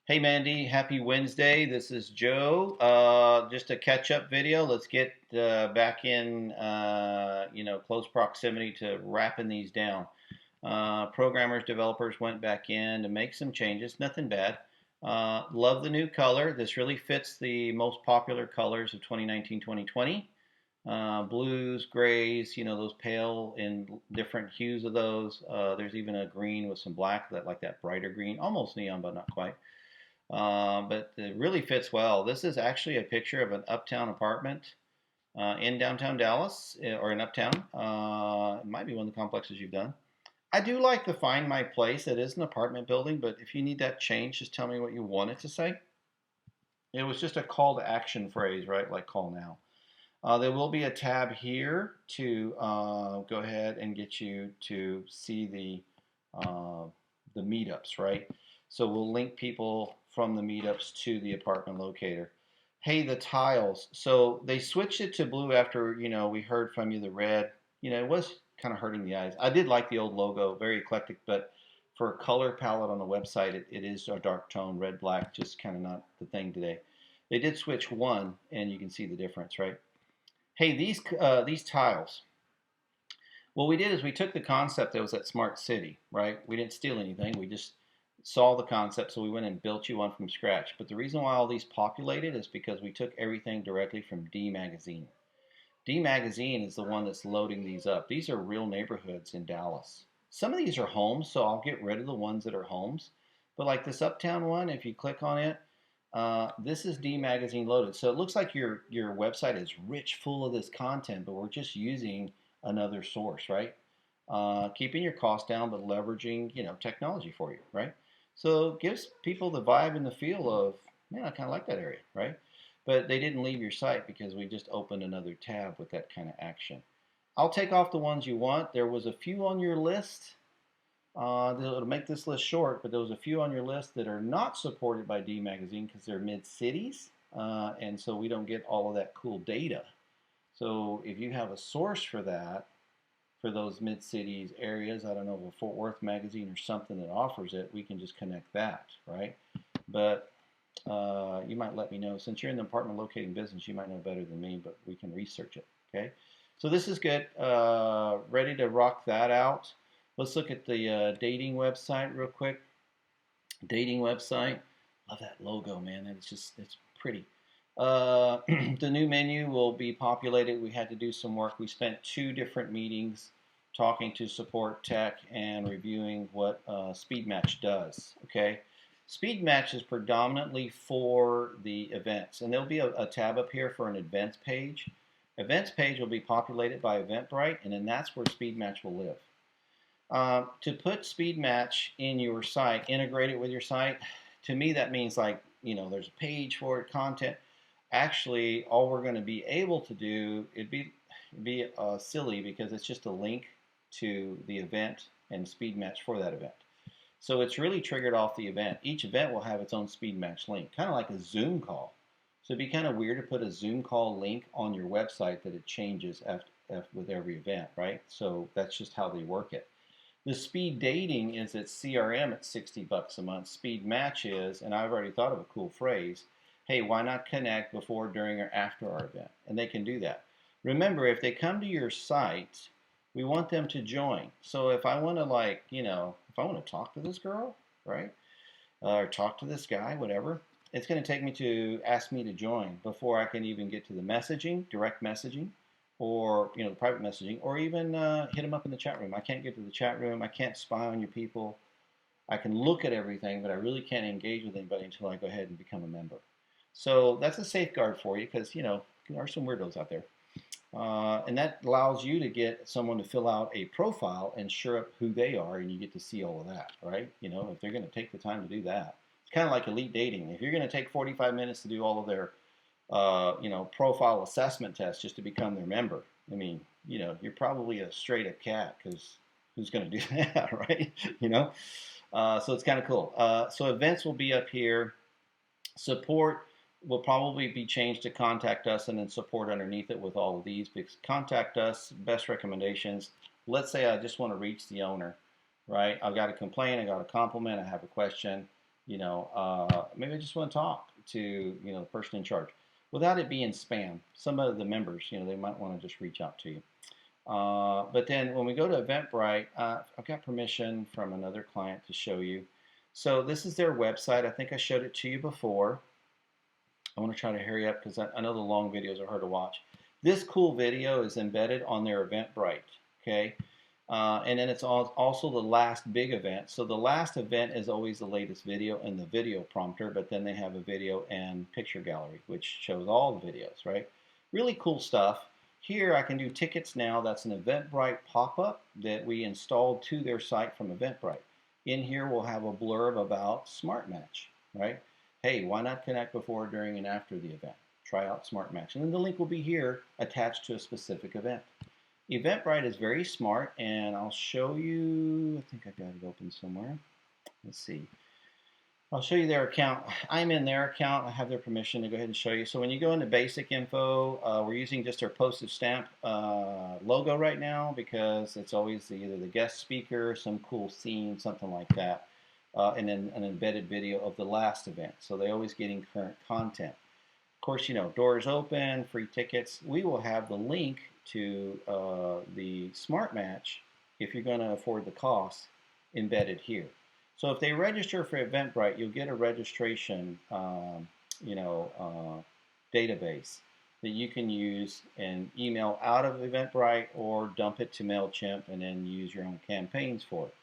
Hey Mandy, happy Wednesday. This is Joe. Just a catch-up video. Let's get back in, close proximity to wrapping these down. Programmers, developers went back in to make some changes. Nothing bad. Love the new color. This really fits the most popular colors of 2019, 2020. Blues, grays, those pale in different hues of those. There's even a green with some black, like that brighter green, almost neon, but not quite. But it really fits well. This is actually a picture of an uptown apartment in downtown Dallas or in uptown. It might be one of the complexes you've done. I do like the Find My Place. It is an apartment building, but if you need that change, just tell me what you want it to say. It was just a call to action phrase, right? Like call now. There will be a tab here to go ahead and get you to see the meetups, right? So we'll link people from the meetups to the apartment locator. Hey, the tiles. So they switched it to blue after, we heard from you the red. It was kind of hurting the eyes. I did like the old logo, very eclectic, but for a color palette on the website, it is a dark tone, red, black, just kind of not the thing today. They did switch one, and you can see the difference, right? Hey, these tiles. What we did is we took the concept that was at Smart City, right? We didn't steal anything. We just saw the concept, so we went and built you one from scratch. But the reason why all these populated is because we took everything directly from D Magazine. D Magazine is the one that's loading these up. These are real neighborhoods in Dallas. Some of these are homes, so I'll get rid of the ones that are homes. But like this Uptown one, if you click on it, this is D Magazine loaded. So it looks like your website is rich full of this content, but we're just using another source, right? Keeping your costs down, but leveraging technology for you, right? So it gives people the vibe and the feel of, man, I kind of like that area, right? But they didn't leave your site because we just opened another tab with that kind of action. I'll take off the ones you want. There was a few on your list. It'll make this list short, but there was a few on your list that are not supported by D Magazine because they're mid-cities, and so we don't get all of that cool data. So if you have a source for that, for those mid-cities areas, I don't know, a Fort Worth magazine or something that offers it, we can just connect that, right? But you might let me know. Since you're in the apartment locating business, you might know better than me, but we can research it, okay? So this is good. Ready to rock that out. Let's look at the dating website real quick. Dating website. Love that logo, man. It's pretty. The new menu will be populated. We had to do some work. We spent 2 different meetings talking to support tech and reviewing what SpeedMatch does. Okay, SpeedMatch is predominantly for the events, and there'll be a tab up here for an events page. Events page will be populated by Eventbrite, and then that's where SpeedMatch will live. To put SpeedMatch in your site, integrate it with your site, to me that means like, there's a page for it, content. Actually, all we're going to be able to do, it'd be silly because it's just a link to the event and SpeedMatch for that event. So it's really triggered off the event. Each event will have its own SpeedMatch link, kind of like a Zoom call. So it'd be kind of weird to put a Zoom call link on your website that it changes with every event, right? So that's just how they work it. The speed dating is at CRM at $60 a month. Speed match is, and I've already thought of a cool phrase, hey, why not connect before, during, or after our event? And they can do that. Remember, if they come to your site, we want them to join. So if I want to if I want to talk to this girl, right? Or talk to this guy, whatever, it's going to take me to ask me to join before I can even get to the messaging, direct messaging, or the private messaging, or even hit them up in the chat room. I can't get to the chat room. I can't spy on your people. I can look at everything, but I really can't engage with anybody until I go ahead and become a member. So that's a safeguard for you because there are some weirdos out there. And that allows you to get someone to fill out a profile and sure up who they are, and you get to see all of that, right? If they're going to take the time to do that. It's kind of like elite dating. If you're going to take 45 minutes to do all of their profile assessment test just to become their member, I mean, you're probably a straight up cat because who's going to do that, right? So it's kind of cool. So events will be up here. Support will probably be changed to contact us and then support underneath it with all of these. Because contact us, best recommendations. Let's say I just want to reach the owner, right? I've got a complaint, I got a compliment, I have a question. maybe I just want to talk to, the person in charge without it being spam. Some of the members, they might want to just reach out to you. But then when we go to Eventbrite, I've got permission from another client to show you. So this is their website. I think I showed it to you before. I want to try to hurry up because I know the long videos are hard to watch. This cool video is embedded on their Eventbrite, okay? And then it's also the last big event. So the last event is always the latest video in the video prompter, but then they have a video and picture gallery, which shows all the videos, right? Really cool stuff. Here I can do tickets now. That's an Eventbrite pop-up that we installed to their site from Eventbrite. In here we'll have a blurb about SmartMatch, right? Hey, why not connect before, during, and after the event? Try out SmartMatch. And then the link will be here attached to a specific event. Eventbrite is very smart, and I'll show you, I think I've got it open somewhere. Let's see. I'll show you their account. I'm in their account. I have their permission to go ahead and show you. So when you go into basic info, we're using just our postage stamp logo right now because it's always either the guest speaker, some cool scene, something like that. And then an embedded video of the last event. So they're always getting current content. Of course, doors open, free tickets. We will have the link to the SmartMatch, if you're going to afford the cost, embedded here. So if they register for Eventbrite, you'll get a registration, database that you can use and email out of Eventbrite or dump it to MailChimp and then use your own campaigns for it.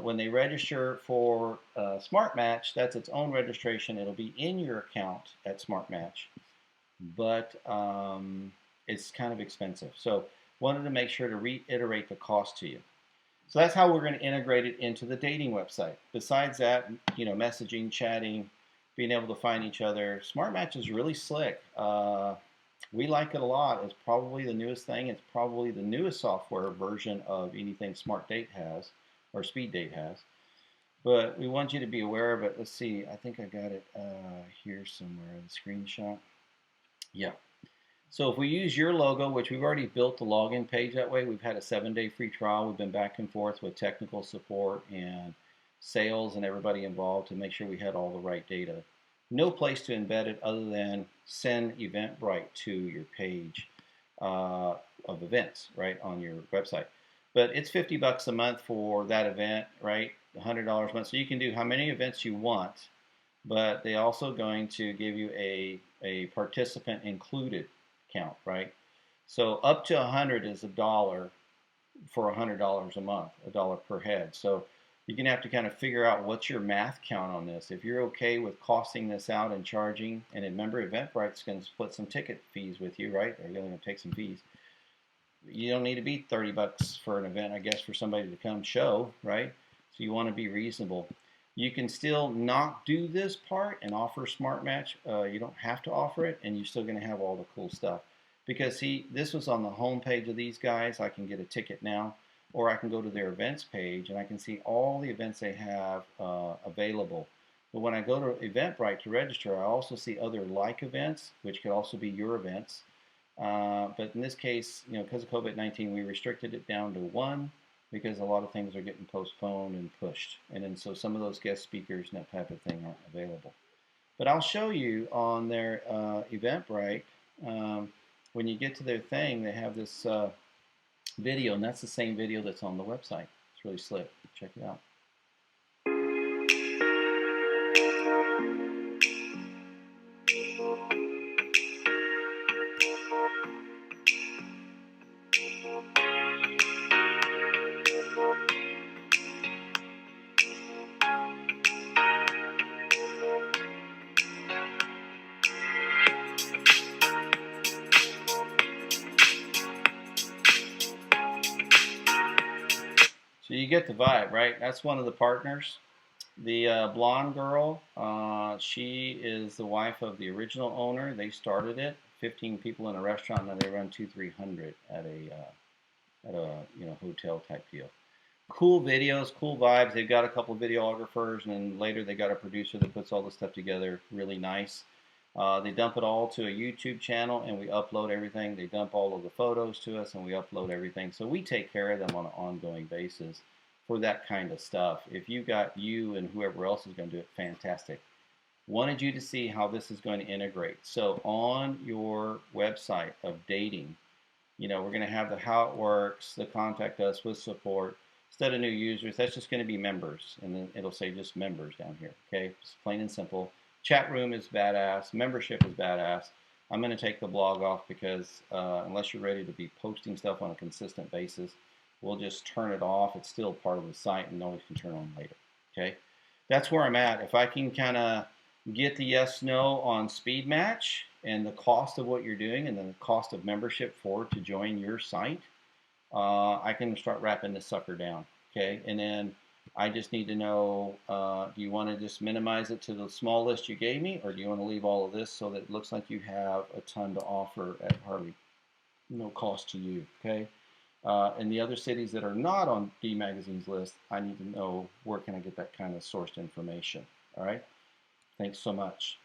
When they register for SmartMatch, that's its own registration. It'll be in your account at SmartMatch, but it's kind of expensive. So wanted to make sure to reiterate the cost to you. So that's how we're going to integrate it into the dating website. Besides that, messaging, chatting, being able to find each other. SmartMatch is really slick. We like it a lot. It's probably the newest thing. It's probably the newest software version of anything SmartDate has or SpeedDate has. But we want you to be aware of it. Let's see. I think I got it here somewhere, the screenshot. Yeah. So if we use your logo, which we've already built the login page that way, we've had a 7-day free trial. We've been back and forth with technical support and sales and everybody involved to make sure we had all the right data. No place to embed it other than send Eventbrite to your page of events, right, on your website. But it's $50 a month for that event, right? $100 a month. So you can do how many events you want, but they're also going to give you a participant included count, right? So up to 100 is $1 for $100 a month, $1 per head. So you're going to have to kind of figure out what's your math count on this. If you're okay with costing this out and charging, and remember Eventbrite's going to split some ticket fees with you, right? They're going to take some fees. You don't need to be $30 for an event, I guess, for somebody to come show, right? So you want to be reasonable. You can still not do this part and offer SmartMatch. You don't have to offer it, and you're still going to have all the cool stuff. Because see, this was on the home page of these guys. I can get a ticket now, or I can go to their events page, and I can see all the events they have available. But when I go to Eventbrite to register, I also see other like events, which could also be your events. But in this case, because of COVID-19, we restricted it down to one because a lot of things are getting postponed and pushed. And then so some of those guest speakers and that type of thing aren't available. But I'll show you on their Eventbrite, when you get to their thing, they have this video, and that's the same video that's on the website. It's really slick. Check it out. So you get the vibe, right? That's one of the partners. The blonde girl, she is the wife of the original owner. They started it, 15 people in a restaurant. Now they run 200-300 at a hotel type deal. Cool videos, cool vibes. They've got a couple of videographers, and then later they got a producer that puts all this stuff together. Really nice. They dump it all to a YouTube channel, and we upload everything. They dump all of the photos to us, and we upload everything. So we take care of them on an ongoing basis. for that kind of stuff. If you got you and whoever else is going to do it, fantastic. Wanted you to see how this is going to integrate. So on your website of dating, we're going to have the how it works, the contact us with support. Instead of new users, that's just going to be members. And then it'll say just members down here. Okay, it's plain and simple. Chat room is badass. Membership is badass. I'm going to take the blog off because unless you're ready to be posting stuff on a consistent basis, we'll just turn it off. It's still part of the site and always can turn on later. Okay, that's where I'm at. If I can kind of get the yes no on speed match and the cost of what you're doing and then the cost of membership to join your site, I can start wrapping this sucker down. Okay, and then I just need to know, do you want to just minimize it to the small list you gave me, or do you want to leave all of this so that it looks like you have a ton to offer at hardly no cost to you? Okay, and the other cities that are not on D Magazine's list, I need to know where can I get that kind of sourced information. All right, thanks so much.